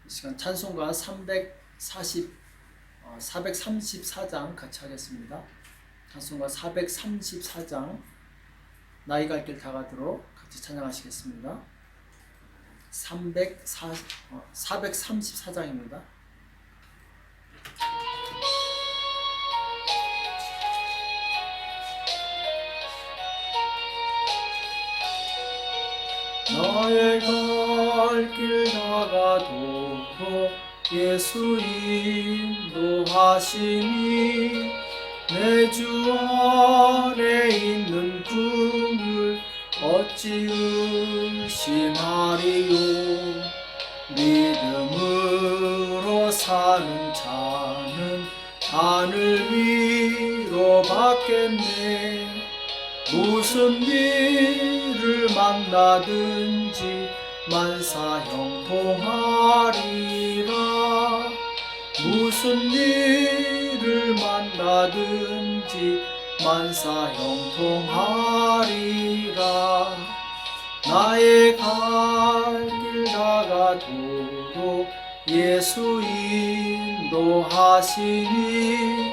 이 시간 찬송가 434장 같이 하겠습니다. 찬송가 434장 나이 갈 길 다가도록 같이 찬양하시겠습니다. 434장입니다. 나의 갈 길 다가도록 예수 인도하시니 내 주 안에 있는 꿈을 어찌 의심하리요. 믿음으로 사는 자는 하늘 위로 받겠네. 무슨 일을 만나든지 만사 형통하리라. 무슨 일을 만나든지 만사 형통하리라. 나의 갈 길 다가도록 예수 인도하시니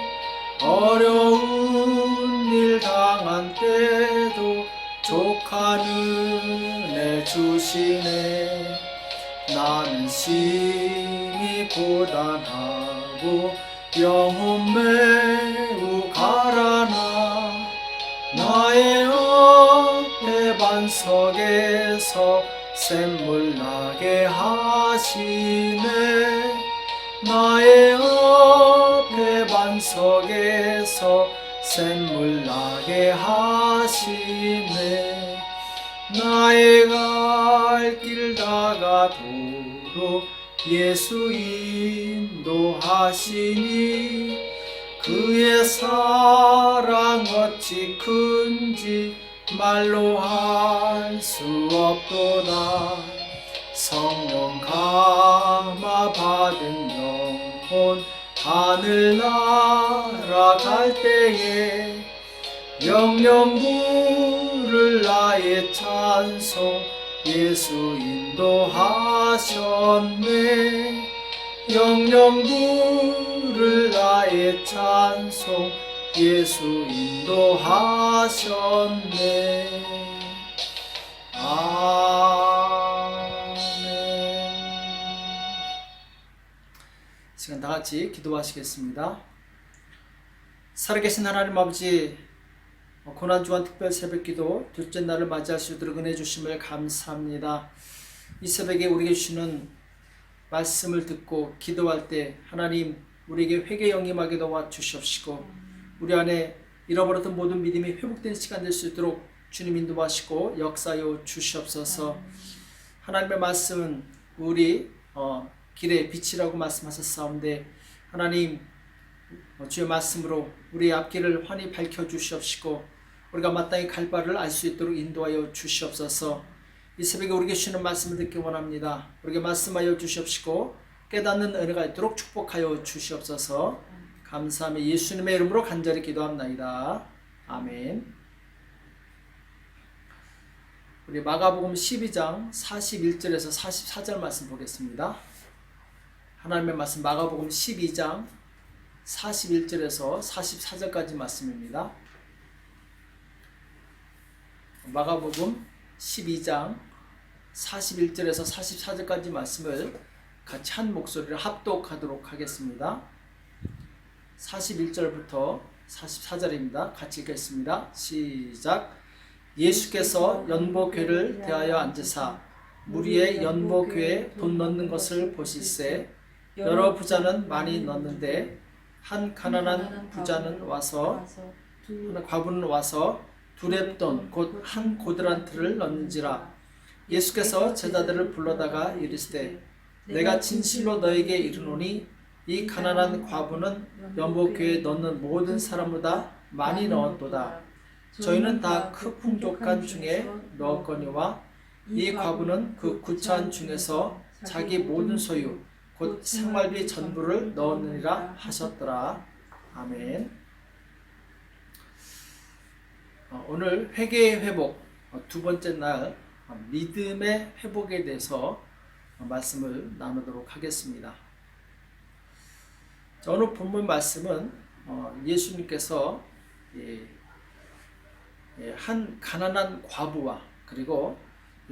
어려운 일 당한 때도 족한 은혜 주시네. 나는 심히 고단하고 영혼 매우 가라나 나의 앞에 반석에서 샘물 나게 하시네. 나의 앞에 반석에서 샘물 나게 하시네. 나의 갈 길 다가도록 예수 인도하시니 그의 사랑 어찌 큰지 말로 할 수 없도다. 성령 감화 받은 영혼 하늘 날아갈 때에 영영 부를 나의 찬송 예수 인도하셨네. 영영 부를 나의 찬송 예수 인도하셨네. 아멘. 시간 다 같이 기도하시겠습니다. 살아계신 하나님 아버지, 고난주간 특별 새벽기도 둘째 날을 맞이할 수 있도록 은혜 주심을 감사합니다. 이 새벽에 우리에게 주시는 말씀을 듣고 기도할 때 하나님 우리에게 회개 영임하게 도와 주시옵시고 우리 안에 잃어버렸던 모든 믿음이 회복된 시간 될 수 있도록 주님 인도하시고 역사하여 주시옵소서. 하나님의 말씀은 우리 길의 빛이라고 말씀하셨사온데 하나님 주의 말씀으로 우리의 앞길을 환히 밝혀주시옵시고 우리가 마땅히 갈 바를 알 수 있도록 인도하여 주시옵소서. 이 새벽에 우리에게 주시는 말씀을 듣기 원합니다. 우리에게 말씀하여 주시옵시고 깨닫는 은혜가 있도록 축복하여 주시옵소서. 감사하며 예수님의 이름으로 간절히 기도합나이다. 아멘. 우리 마가복음 12장 41절에서 44절 말씀 보겠습니다. 하나님의 말씀 마가복음 12장 41절에서 44절까지 말씀입니다. 마가복음 12장 41절에서 44절까지 말씀을 같이 한 목소리로 합독하도록 하겠습니다. 41절부터 44절입니다. 같이 읽겠습니다. 시작. 예수께서 연보궤를 대하여 앉으사 무리의 연보궤에 돈 넣는 것을 보실세 여러 부자는 많이 넣는데 한 가난한 부자는 와서 과부는 와서 두 렙돈 곧 한 고드란트를 넣는지라. 예수께서 제자들을 불러다가 이르시되 내가 진실로 너에게 이르노니 이 가난한 과부는 연보궤에 넣는 모든 사람보다 많이 넣었도다. 저희는 다 그 풍족한 중에 넣었거니와 이 과부는 그 구차한 중에서 자기 모든 소유 곧 생활비 전부를 넣었느니라 하셨더라. 아멘. 오늘 회개의 회복 두 번째 날 믿음의 회복에 대해서 말씀을 나누도록 하겠습니다. 자, 오늘 본문 말씀은 예수님께서 한 가난한 과부와 그리고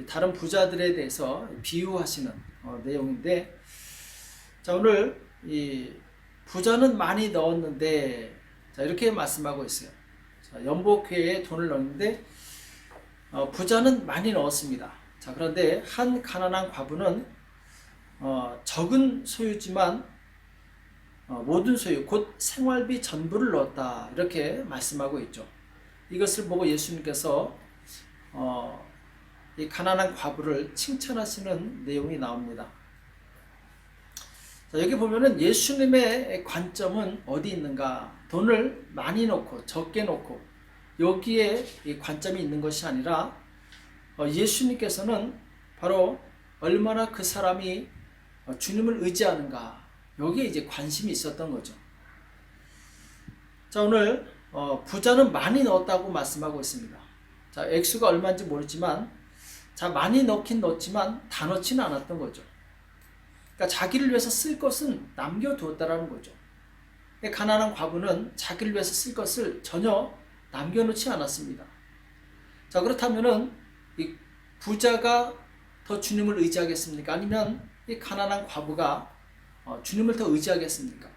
다른 부자들에 대해서 비유하시는 내용인데, 자, 오늘 이 부자는 많이 넣었는데, 자, 이렇게 말씀하고 있어요. 자, 연복회에 돈을 넣었는데 부자는 많이 넣었습니다. 자, 그런데 한 가난한 과부는 적은 소유지만 모든 소유 곧 생활비 전부를 넣었다, 이렇게 말씀하고 있죠. 이것을 보고 예수님께서 이 가난한 과부를 칭찬하시는 내용이 나옵니다. 자, 여기 보면은 예수님의 관점은 어디 있는가? 돈을 많이 넣고 적게 넣고 여기에 이 관점이 있는 것이 아니라 예수님께서는 바로 얼마나 그 사람이 주님을 의지하는가, 여기에 이제 관심이 있었던 거죠. 자, 오늘 부자는 많이 넣었다고 말씀하고 있습니다. 자, 액수가 얼마인지 모르지만, 자, 많이 넣긴 넣었지만 다 넣지는 않았던 거죠. 그러니까 자기를 위해서 쓸 것은 남겨두었다라는 거죠. 가난한 과부는 자기를 위해서 쓸 것을 전혀 남겨놓지 않았습니다. 자, 그렇다면은 이 부자가 더 주님을 의지하겠습니까? 아니면 이 가난한 과부가 주님을 더 의지하겠습니까?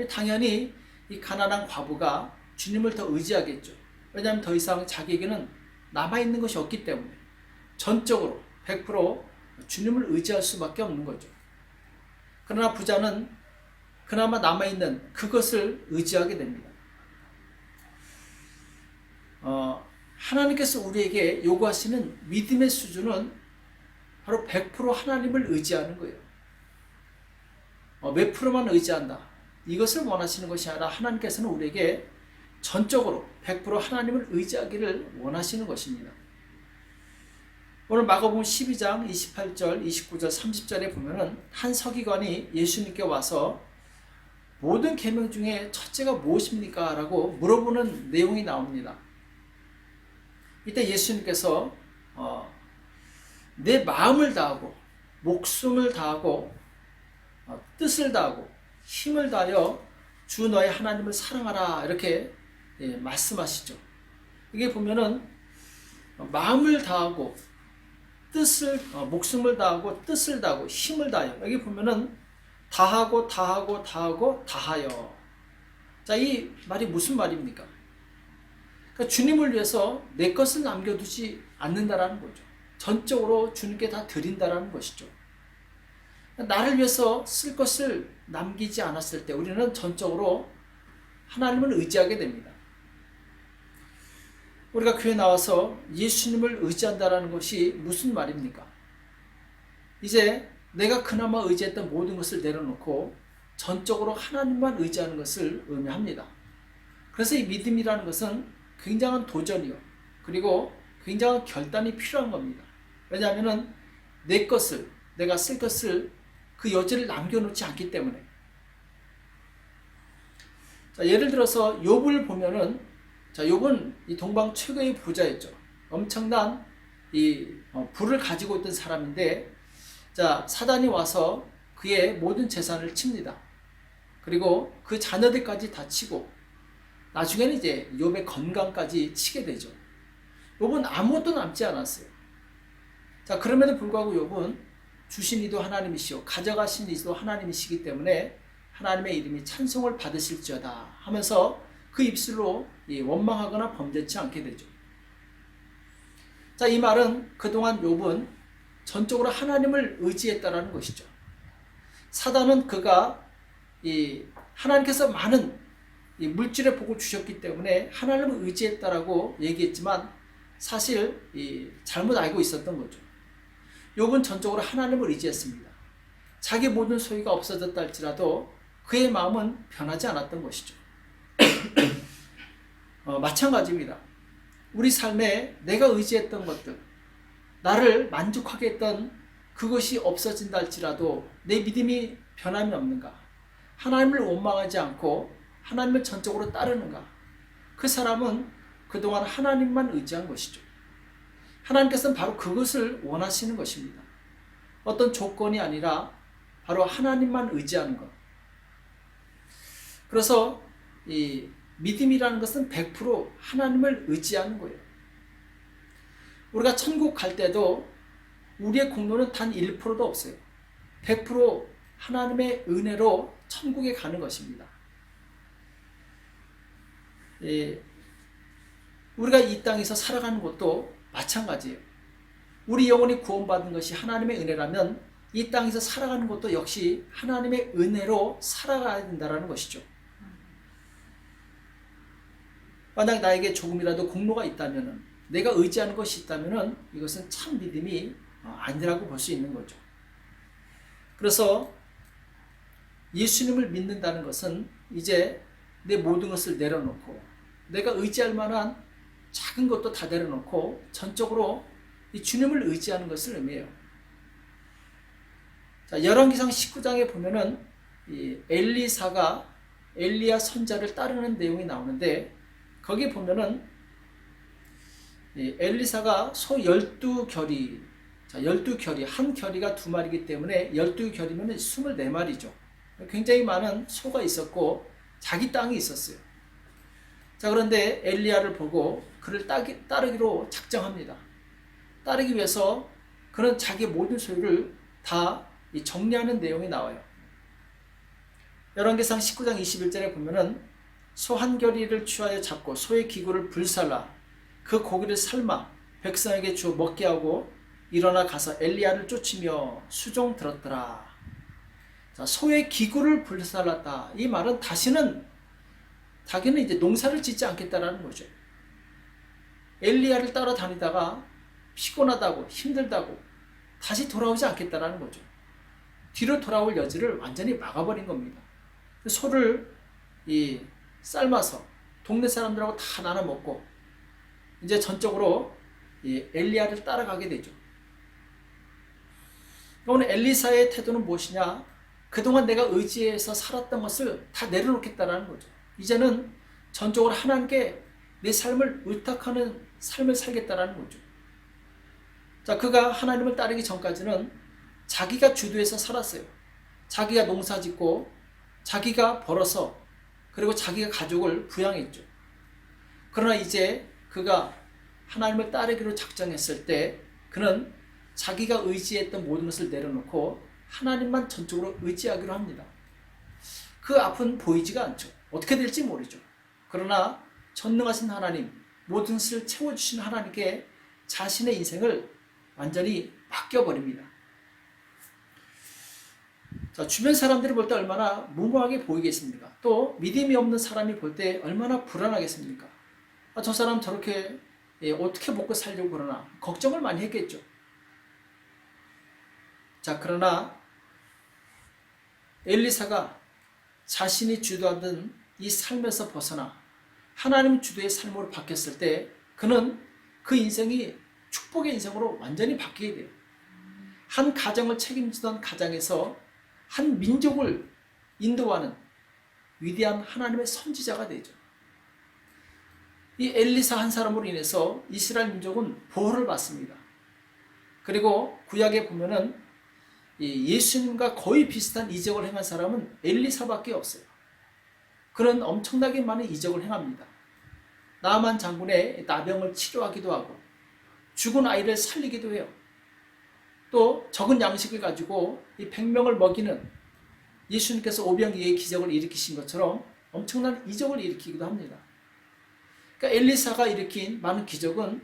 당연히 이 가난한 과부가 주님을 더 의지하겠죠. 왜냐하면 더 이상 자기에게는 남아있는 것이 없기 때문에 전적으로 100% 주님을 의지할 수밖에 없는 거죠. 그러나 부자는 그나마 남아있는 그것을 의지하게 됩니다. 하나님께서 우리에게 요구하시는 믿음의 수준은 바로 100% 하나님을 의지하는 거예요. 몇 프로만 의지한다, 이것을 원하시는 것이 아니라 하나님께서는 우리에게 전적으로 100% 하나님을 의지하기를 원하시는 것입니다. 오늘 마가복음 12장 28절, 29절, 30절에 보면은 한 서기관이 예수님께 와서 모든 계명 중에 첫째가 무엇입니까? 라고 물어보는 내용이 나옵니다. 이때 예수님께서 내 마음을 다하고 목숨을 다하고 뜻을 다하고 힘을 다하여 주 너의 하나님을 사랑하라, 이렇게 말씀하시죠. 이게 보면은 마음을 다하고 뜻을 목숨을 다하고 뜻을 다하고 힘을 다하여, 여기 보면은 다하고 다하고 다하고 다하여. 자, 이 말이 무슨 말입니까? 그러니까 주님을 위해서 내 것을 남겨두지 않는다라는 거죠. 전적으로 주님께 다 드린다라는 것이죠. 나를 위해서 쓸 것을 남기지 않았을 때 우리는 전적으로 하나님을 의지하게 됩니다. 우리가 교회 나와서 예수님을 의지한다는 것이 무슨 말입니까? 이제 내가 그나마 의지했던 모든 것을 내려놓고 전적으로 하나님만 의지하는 것을 의미합니다. 그래서 이 믿음이라는 것은 굉장한 도전이요, 그리고 굉장한 결단이 필요한 겁니다. 왜냐하면 내 것을, 내가 쓸 것을 그 여지를 남겨놓지 않기 때문에. 자, 예를 들어서 욥을 보면은, 자, 욥은 이 동방 최고의 부자였죠. 엄청난 이 부를 가지고 있던 사람인데, 자, 사단이 와서 그의 모든 재산을 칩니다. 그리고 그 자녀들까지 다 치고 나중에는 이제 욥의 건강까지 치게 되죠. 욥은 아무것도 남지 않았어요. 자, 그럼에도 불구하고 욥은 주신 이도 하나님이시오 가져가신 이도 하나님이시기 때문에 하나님의 이름이 찬송을 받으실지어다 하면서 그 입술로 원망하거나 범죄치 않게 되죠. 자, 이 말은 그동안 욥은 전적으로 하나님을 의지했다라는 것이죠. 사단은 그가 하나님께서 많은 물질의 복을 주셨기 때문에 하나님을 의지했다라고 얘기했지만 사실 잘못 알고 있었던 거죠. 욥은 전적으로 하나님을 의지했습니다. 자기 모든 소유가 없어졌다 할지라도 그의 마음은 변하지 않았던 것이죠. 마찬가지입니다. 우리 삶에 내가 의지했던 것들, 나를 만족하게 했던 그것이 없어진다 할지라도 내 믿음이 변함이 없는가? 하나님을 원망하지 않고 하나님을 전적으로 따르는가? 그 사람은 그동안 하나님만 의지한 것이죠. 하나님께서는 바로 그것을 원하시는 것입니다. 어떤 조건이 아니라 바로 하나님만 의지하는 것. 그래서 이 믿음이라는 것은 100% 하나님을 의지하는 거예요. 우리가 천국 갈 때도 우리의 공로는 단 1%도 없어요. 100% 하나님의 은혜로 천국에 가는 것입니다. 우리가 이 땅에서 살아가는 것도 마찬가지예요. 우리 영혼이 구원받은 것이 하나님의 은혜라면 이 땅에서 살아가는 것도 역시 하나님의 은혜로 살아가야 된다는 것이죠. 만약 나에게 조금이라도 공로가 있다면, 내가 의지하는 것이 있다면 이것은 참 믿음이 아니라고 볼 수 있는 거죠. 그래서 예수님을 믿는다는 것은 이제 내 모든 것을 내려놓고 내가 의지할 만한 작은 것도 다 내려놓고 전적으로 이 주님을 의지하는 것을 의미해요. 자, 열왕기상 19장에 보면은 이 엘리사가 엘리야 선자를 따르는 내용이 나오는데, 거기 보면은 이 엘리사가 소 12결이, 자, 12결이, 한 결이가 2마리이기 때문에 12결이면 24마리죠. 굉장히 많은 소가 있었고 자기 땅이 있었어요. 자, 그런데 엘리야를 보고 그를 따르기로 작정합니다. 따르기 위해서 그는 자기 모든 소유를 다 정리하는 내용이 나와요. 열왕기상 19장 21절에 보면은 소 한 결이를 취하여 잡고 소의 기구를 불살라 그 고기를 삶아 백성에게 주어 먹게 하고 일어나 가서 엘리야를 쫓으며 수종 들었더라. 자, 소의 기구를 불살랐다. 이 말은 다시는 자기는 이제 농사를 짓지 않겠다라는 거죠. 엘리야를 따라다니다가 피곤하다고 힘들다고 다시 돌아오지 않겠다라는 거죠. 뒤로 돌아올 여지를 완전히 막아버린 겁니다. 소를 삶아서 동네 사람들하고 다 나눠 먹고 이제 전적으로 엘리야를 따라가게 되죠. 오늘 엘리사의 태도는 무엇이냐? 그동안 내가 의지해서 살았던 것을 다 내려놓겠다라는 거죠. 이제는 전적으로 하나님께 내 삶을 의탁하는 삶을 살겠다라는 거죠. 자, 그가 하나님을 따르기 전까지는 자기가 주도해서 살았어요. 자기가 농사 짓고 자기가 벌어서 그리고 자기가 가족을 부양했죠. 그러나 이제 그가 하나님을 따르기로 작정했을 때 그는 자기가 의지했던 모든 것을 내려놓고 하나님만 전적으로 의지하기로 합니다. 그 앞은 보이지가 않죠. 어떻게 될지 모르죠. 그러나 전능하신 하나님, 모든 것을 채워주신 하나님께 자신의 인생을 완전히 맡겨버립니다. 자, 주변 사람들이 볼 때 얼마나 무모하게 보이겠습니까? 또 믿음이 없는 사람이 볼 때 얼마나 불안하겠습니까? 저 사람 저렇게 어떻게 먹고 살려고 그러나 걱정을 많이 했겠죠. 자, 그러나 엘리사가 자신이 주도하던 이 삶에서 벗어나 하나님 주도의 삶으로 바뀌었을 때 그는 그 인생이 축복의 인생으로 완전히 바뀌게 돼요. 한 가정을 책임지던 가정에서 한 민족을 인도하는 위대한 하나님의 선지자가 되죠. 이 엘리사 한 사람으로 인해서 이스라엘 민족은 보호를 받습니다. 그리고 구약에 보면은 예수님과 거의 비슷한 이적을 행한 사람은 엘리사밖에 없어요. 그는 엄청나게 많은 이적을 행합니다. 나아만 장군의 나병을 치료하기도 하고 죽은 아이를 살리기도 해요. 또 적은 양식을 가지고 이 100명을 먹이는 예수님께서 오병이어의 기적을 일으키신 것처럼 엄청난 이적을 일으키기도 합니다. 그러니까 엘리사가 일으킨 많은 기적은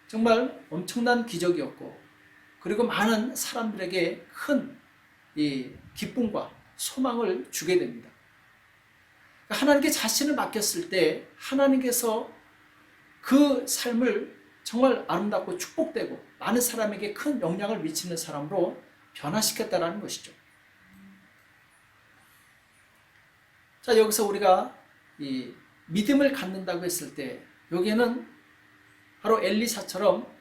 정말 엄청난 기적이었고 그리고 많은 사람들에게 큰 기쁨과 소망을 주게 됩니다. 그러니까 하나님께 자신을 맡겼을 때 하나님께서 그 삶을 정말 아름답고 축복되고 많은 사람에게 큰 영향을 미치는 사람으로 변화시켰다는 것이죠. 자, 여기서 우리가 이 믿음을 갖는다고 했을 때 여기에는 바로 엘리사처럼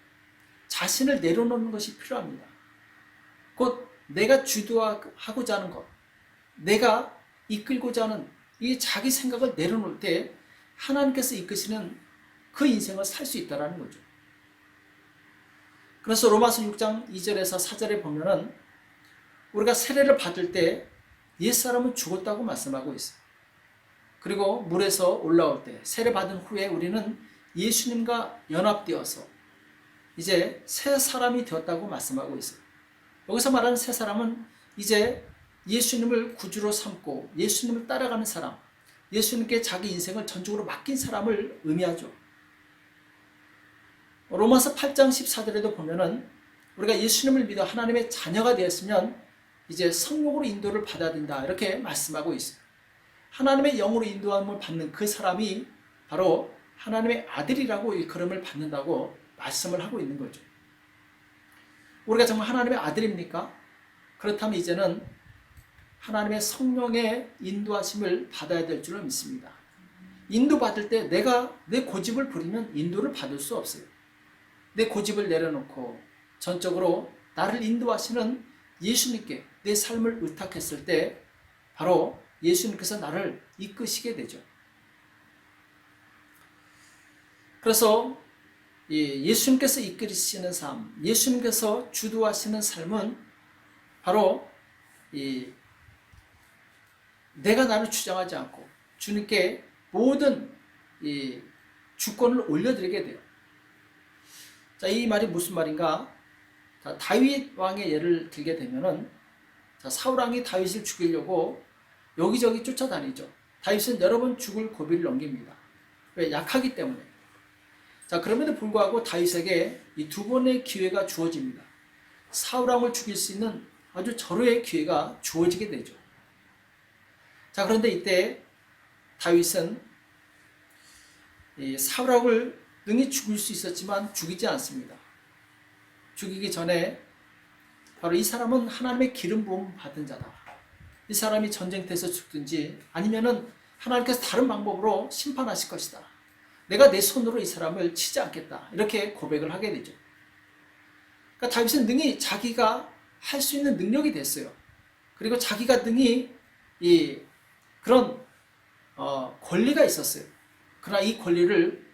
자신을 내려놓는 것이 필요합니다. 곧 내가 주도하고자 하는 것, 내가 이끌고자 하는 이 자기 생각을 내려놓을 때 하나님께서 이끄시는 그 인생을 살 수 있다는 거죠. 그래서 로마서 6장 2절에서 4절에 보면은 우리가 세례를 받을 때 옛사람은 죽었다고 말씀하고 있어요. 그리고 물에서 올라올 때 세례 받은 후에 우리는 예수님과 연합되어서 이제 새 사람이 되었다고 말씀하고 있어요. 여기서 말하는 새 사람은 이제 예수님을 구주로 삼고 예수님을 따라가는 사람, 예수님께 자기 인생을 전적으로 맡긴 사람을 의미하죠. 로마서 8장 14절에도 보면은 우리가 예수님을 믿어 하나님의 자녀가 되었으면 이제 성령으로 인도를 받아야 된다, 이렇게 말씀하고 있어요. 하나님의 영으로 인도함을 받는 그 사람이 바로 하나님의 아들이라고 일컬음을 받는다고 말씀을 하고 있는 거죠. 우리가 정말 하나님의 아들입니까? 그렇다면 이제는 하나님의 성령의 인도하심을 받아야 될 줄로 믿습니다. 인도받을 때 내가 내 고집을 부리면 인도를 받을 수 없어요. 내 고집을 내려놓고 전적으로 나를 인도하시는 예수님께 내 삶을 의탁했을 때 바로 예수님께서 나를 이끄시게 되죠. 그래서 예수님께서 이끌으시는 삶, 예수님께서 주도하시는 삶은 바로 내가 나를 주장하지 않고 주님께 모든 주권을 올려드리게 돼요. 자, 이 말이 무슨 말인가? 자, 다윗 왕의 예를 들게 되면은, 자, 사울 왕이 다윗을 죽이려고 여기저기 쫓아다니죠. 다윗은 여러 번 죽을 고비를 넘깁니다. 왜? 약하기 때문에. 자, 그럼에도 불구하고 다윗에게 이 두 번의 기회가 주어집니다. 사울 왕을 죽일 수 있는 아주 절호의 기회가 주어지게 되죠. 자, 그런데 이때 다윗은 이 사울 왕을 능히 죽일 수 있었지만 죽이지 않습니다. 죽이기 전에 바로 이 사람은 하나님의 기름 부음 받은 자다. 이 사람이 전쟁터에서 죽든지 아니면은 하나님께서 다른 방법으로 심판하실 것이다. 내가 내 손으로 이 사람을 치지 않겠다. 이렇게 고백을 하게 되죠. 그러니까 다윗은 능히 자기가 할 수 있는 능력이 됐어요. 그리고 자기가 능히 그런 권리가 있었어요. 그러나 이 권리를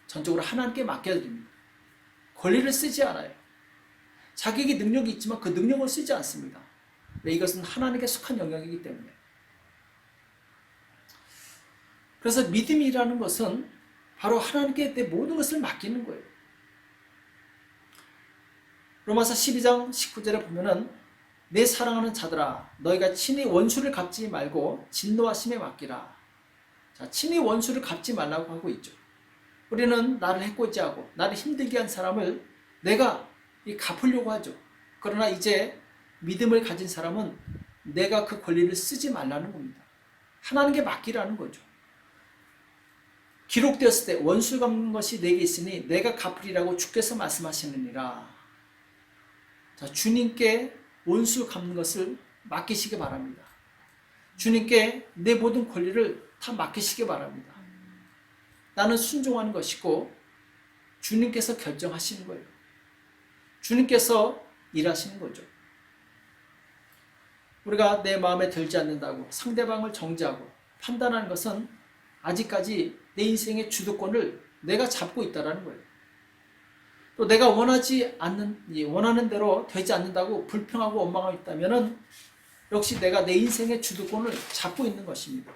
전적으로 하나님께 맡겨드립니다. 권리를 쓰지 않아요. 자기에게 능력이 있지만 그 능력을 쓰지 않습니다. 왜? 이것은 하나님께 속한 영역이기 때문에. 그래서 믿음이라는 것은 바로 하나님께 내 모든 것을 맡기는 거예요. 로마서 12장 19절에 보면은 내 사랑하는 자들아 너희가 친히 원수를 갚지 말고 진노하심에 맡기라. 자, 친히 원수를 갚지 말라고 하고 있죠. 우리는 나를 해코지하고 나를 힘들게 한 사람을 내가 갚으려고 하죠. 그러나 이제 믿음을 가진 사람은 내가 그 권리를 쓰지 말라는 겁니다. 하나님께 맡기라는 거죠. 기록되었을 때 원수 갚는 것이 내게 있으니 내가 갚으리라고 주께서 말씀하시느니라. 자, 주님께 원수 갚는 것을 맡기시기 바랍니다. 주님께 내 모든 권리를 다 맡기시기 바랍니다. 나는 순종하는 것이고 주님께서 결정하시는 거예요. 주님께서 일하시는 거죠. 우리가 내 마음에 들지 않는다고 상대방을 정죄하고 판단하는 것은 아직까지 내 인생의 주도권을 내가 잡고 있다는 거예요. 또 내가 원하는 대로 되지 않는다고 불평하고 원망하고 있다면 역시 내가 내 인생의 주도권을 잡고 있는 것입니다.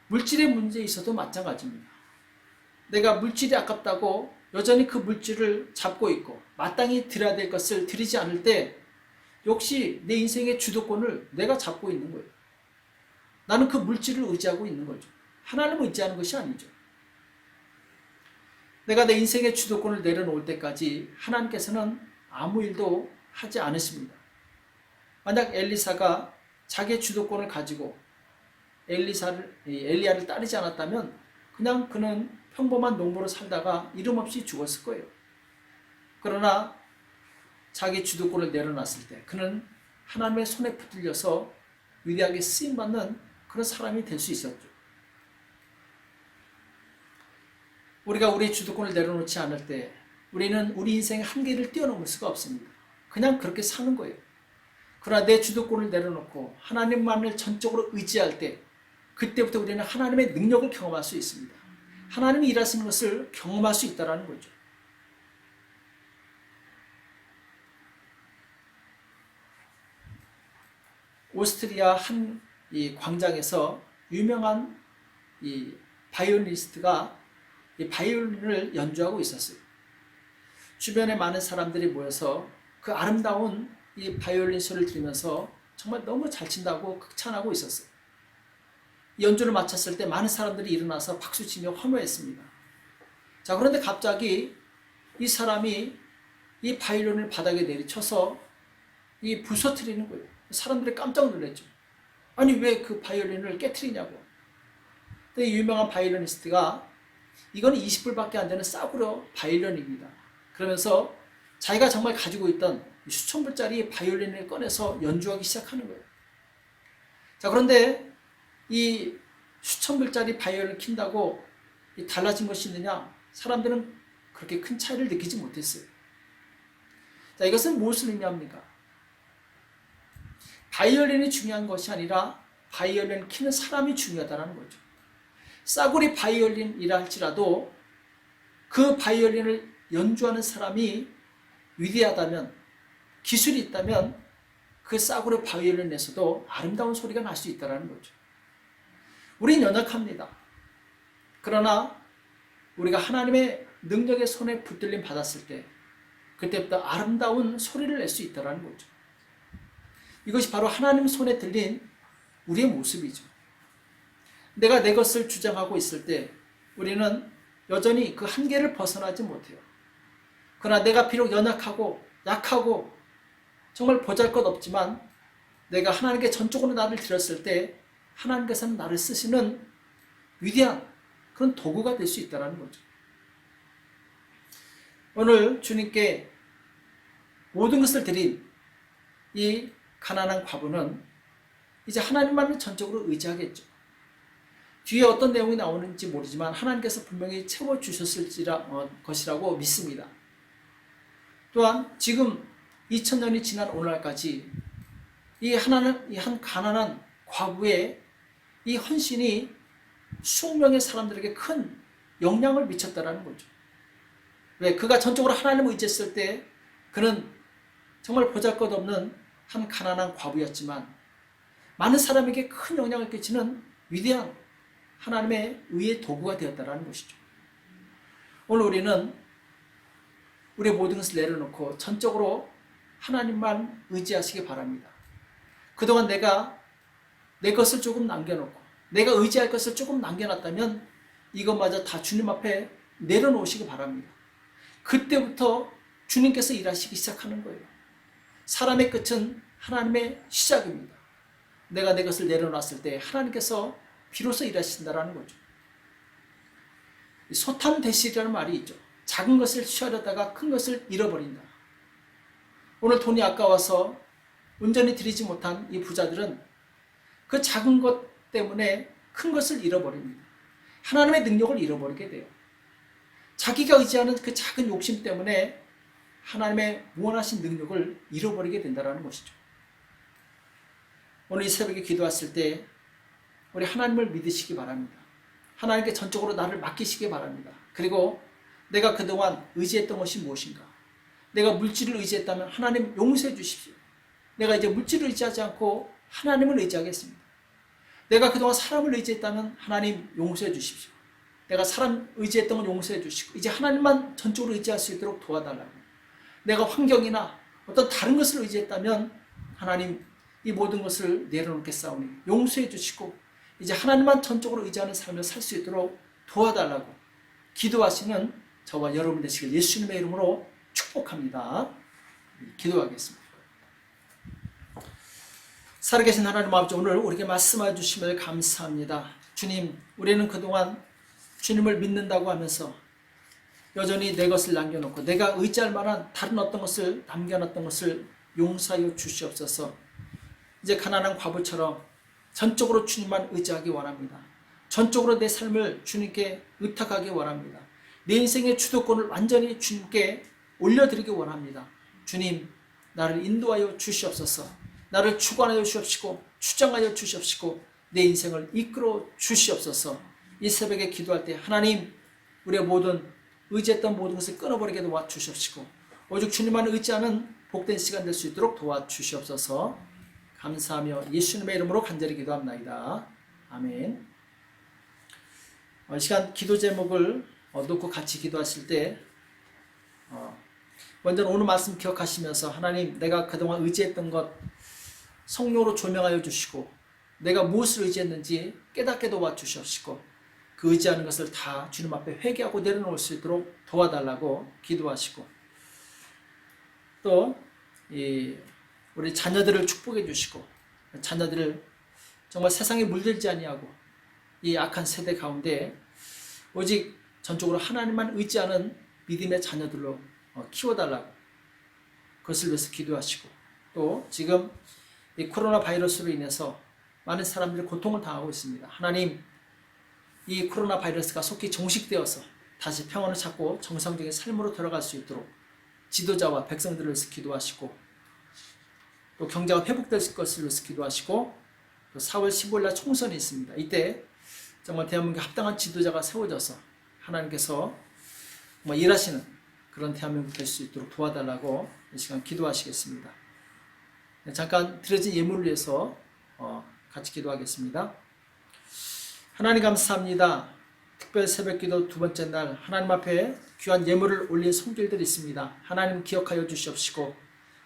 물질의 문제에 있어도 마찬가지입니다. 내가 물질이 아깝다고 여전히 그 물질을 잡고 있고 마땅히 드려야 될 것을 드리지 않을 때 역시 내 인생의 주도권을 내가 잡고 있는 거예요. 나는 그 물질을 의지하고 있는 거죠. 하나님을 의지하는 것이 아니죠. 내가 내 인생의 주도권을 내려놓을 때까지 하나님께서는 아무 일도 하지 않으십니다. 만약 엘리사가 자기의 주도권을 가지고 엘리야를 따르지 않았다면 그냥 그는 평범한 농부로 살다가 이름 없이 죽었을 거예요. 그러나 자기 주도권을 내려놨을 때 그는 하나님의 손에 붙들려서 위대하게 쓰임받는 그런 사람이 될 수 있었죠. 우리가 우리의 주도권을 내려놓지 않을 때 우리는 우리 인생의 한계를 뛰어넘을 수가 없습니다. 그냥 그렇게 사는 거예요. 그러나 내 주도권을 내려놓고 하나님만을 전적으로 의지할 때 그때부터 우리는 하나님의 능력을 경험할 수 있습니다. 하나님이 일하시는 것을 경험할 수 있다는 거죠. 오스트리아 한 이 광장에서 유명한 이 바이올리니스트가 이 바이올린을 연주하고 있었어요. 주변에 많은 사람들이 모여서 그 아름다운 이 바이올린 소리를 들으면서 정말 너무 잘 친다고 극찬하고 있었어요. 연주를 마쳤을 때 많은 사람들이 일어나서 박수치며 환호했습니다. 자, 그런데 갑자기 이 사람이 이 바이올린을 바닥에 내리쳐서 이 부서뜨리는 거예요. 사람들이 깜짝 놀랐죠. 아니, 왜 그 바이올린을 깨트리냐고. 근데 유명한 바이올리니스트가 이거는 20불밖에 안 되는 싸구려 바이올린입니다. 그러면서 자기가 정말 가지고 있던 수천 불짜리 바이올린을 꺼내서 연주하기 시작하는 거예요. 자, 그런데 이 수천 불짜리 바이올린을 킨다고 달라진 것이 있느냐? 사람들은 그렇게 큰 차이를 느끼지 못했어요. 자, 이것은 무엇을 의미합니까? 바이올린이 중요한 것이 아니라 바이올린 키는 사람이 중요하다는 거죠. 싸구리 바이올린이라 할지라도 그 바이올린을 연주하는 사람이 위대하다면, 기술이 있다면 그 싸구려 바이올린에서도 아름다운 소리가 날 수 있다는 거죠. 우린 연약합니다. 그러나 우리가 하나님의 능력의 손에 붙들림 받았을 때 그때부터 아름다운 소리를 낼 수 있다는 거죠. 이것이 바로 하나님 손에 들린 우리의 모습이죠. 내가 내 것을 주장하고 있을 때 우리는 여전히 그 한계를 벗어나지 못해요. 그러나 내가 비록 연약하고 약하고 정말 보잘것없지만 내가 하나님께 전적으로 나를 드렸을 때 하나님께서는 나를 쓰시는 위대한 그런 도구가 될 수 있다는 거죠. 오늘 주님께 모든 것을 드린 이 가난한 과부는 이제 하나님만을 전적으로 의지하겠죠. 뒤에 어떤 내용이 나오는지 모르지만 하나님께서 분명히 채워주셨을 것이라고 믿습니다. 또한 지금 2000년이 지난 오늘날까지 이 한 가난한 과부의 이 헌신이 수억 명의 사람들에게 큰 영향을 미쳤다는 거죠. 왜? 그가 전적으로 하나님을 의지했을 때 그는 정말 보잘것없는 한 가난한 과부였지만 많은 사람에게 큰 영향을 끼치는 위대한 하나님의 의의 도구가 되었다는 것이죠. 오늘 우리는 우리의 모든 것을 내려놓고 전적으로 하나님만 의지하시기 바랍니다. 그동안 내가 내 것을 조금 남겨놓고 내가 의지할 것을 조금 남겨놨다면 이것마저 다 주님 앞에 내려놓으시기 바랍니다. 그때부터 주님께서 일하시기 시작하는 거예요. 사람의 끝은 하나님의 시작입니다. 내가 내 것을 내려놨을 때 하나님께서 비로소 일하신다는 거죠. 소탐대실이라는 말이 있죠. 작은 것을 취하려다가 큰 것을 잃어버린다. 오늘 돈이 아까워서 온전히 드리지 못한 이 부자들은 그 작은 것 때문에 큰 것을 잃어버립니다. 하나님의 능력을 잃어버리게 돼요. 자기가 의지하는 그 작은 욕심 때문에 하나님의 무한하신 능력을 잃어버리게 된다는 것이죠. 오늘 이 새벽에 기도했을 때 우리 하나님을 믿으시기 바랍니다. 하나님께 전적으로 나를 맡기시기 바랍니다. 그리고 내가 그동안 의지했던 것이 무엇인가? 내가 물질을 의지했다면 하나님 용서해 주십시오. 내가 이제 물질을 의지하지 않고 하나님을 의지하겠습니다. 내가 그동안 사람을 의지했다면 하나님 용서해 주십시오. 내가 사람 의지했던 건 용서해 주시고 이제 하나님만 전적으로 의지할 수 있도록 도와달라고. 내가 환경이나 어떤 다른 것을 의지했다면 하나님 이 모든 것을 내려놓겠사오니 용서해 주시고 이제 하나님만 전적으로 의지하는 삶을 살 수 있도록 도와달라고 기도하시는 저와 여러분 되시길 예수님의 이름으로 축복합니다. 기도하겠습니다. 살아계신 하나님 아버지, 오늘 우리에게 말씀해 주심을 감사합니다. 주님, 우리는 그동안 주님을 믿는다고 하면서 여전히 내 것을 남겨놓고 내가 의지할 만한 다른 어떤 것을 남겨놨던 것을 용서하여 주시옵소서. 이제 가난한 과부처럼 전적으로 주님만 의지하기 원합니다. 전적으로 내 삶을 주님께 의탁하기 원합니다. 내 인생의 주도권을 완전히 주님께 올려드리기 원합니다. 주님, 나를 인도하여 주시옵소서. 나를 주관하여 주시옵시고 주장하여 주시옵시고 내 인생을 이끌어 주시옵소서. 이 새벽에 기도할 때 하나님, 우리의 모든 의지했던 모든 것을 끊어버리게 도와주시옵시고 오직 주님만 의지하는 복된 시간 될 수 있도록 도와주시옵소서. 감사하며 예수님의 이름으로 간절히 기도합나이다. 아멘. 이 시간 기도 제목을 놓고 같이 기도하실 때 먼저 오늘 말씀 기억하시면서 하나님, 내가 그동안 의지했던 것 성령으로 조명하여 주시고 내가 무엇을 의지했는지 깨닫게 도와주시옵시고 그 의지하는 것을 다 주님 앞에 회개하고 내려놓을 수 있도록 도와달라고 기도하시고, 또 우리 자녀들을 축복해 주시고 자녀들을 정말 세상에 물들지 아니하고 이 악한 세대 가운데 오직 전적으로 하나님만 의지하는 믿음의 자녀들로 키워달라고 그것을 위해서 기도하시고, 또 지금 이 코로나 바이러스로 인해서 많은 사람들이 고통을 당하고 있습니다. 하나님, 이 코로나 바이러스가 속히 종식되어서 다시 평안을 찾고 정상적인 삶으로 돌아갈 수 있도록 지도자와 백성들을 위해서 기도하시고, 또 경제가 회복될 것을 위해서 기도하시고, 또 4월 15일 날 총선이 있습니다. 이때 정말 대한민국에 합당한 지도자가 세워져서 하나님께서 정말 일하시는 그런 대한민국 될 수 있도록 도와달라고 이 시간 기도하시겠습니다. 잠깐 드려진 예물을 위해서 같이 기도하겠습니다. 하나님 감사합니다. 특별 새벽기도 두 번째 날 하나님 앞에 귀한 예물을 올린 손길들이 있습니다. 하나님 기억하여 주시옵시고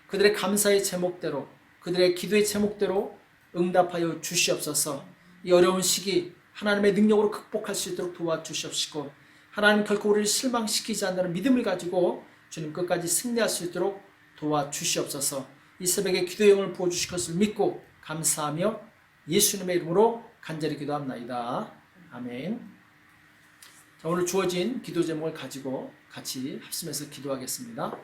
그들의 감사의 제목대로, 그들의 기도의 제목대로 응답하여 주시옵소서. 이 어려운 시기 하나님의 능력으로 극복할 수 있도록 도와주시옵시고, 하나님 결코 우리를 실망시키지 않는 믿음을 가지고 주님 끝까지 승리할 수 있도록 도와주시옵소서. 이 새벽에 기도의 영을 부어주실 것을 믿고 감사하며 예수님의 이름으로 간절히 기도합나이다. 아멘. 자, 오늘 주어진 기도 제목을 가지고 같이 합심해서 기도하겠습니다.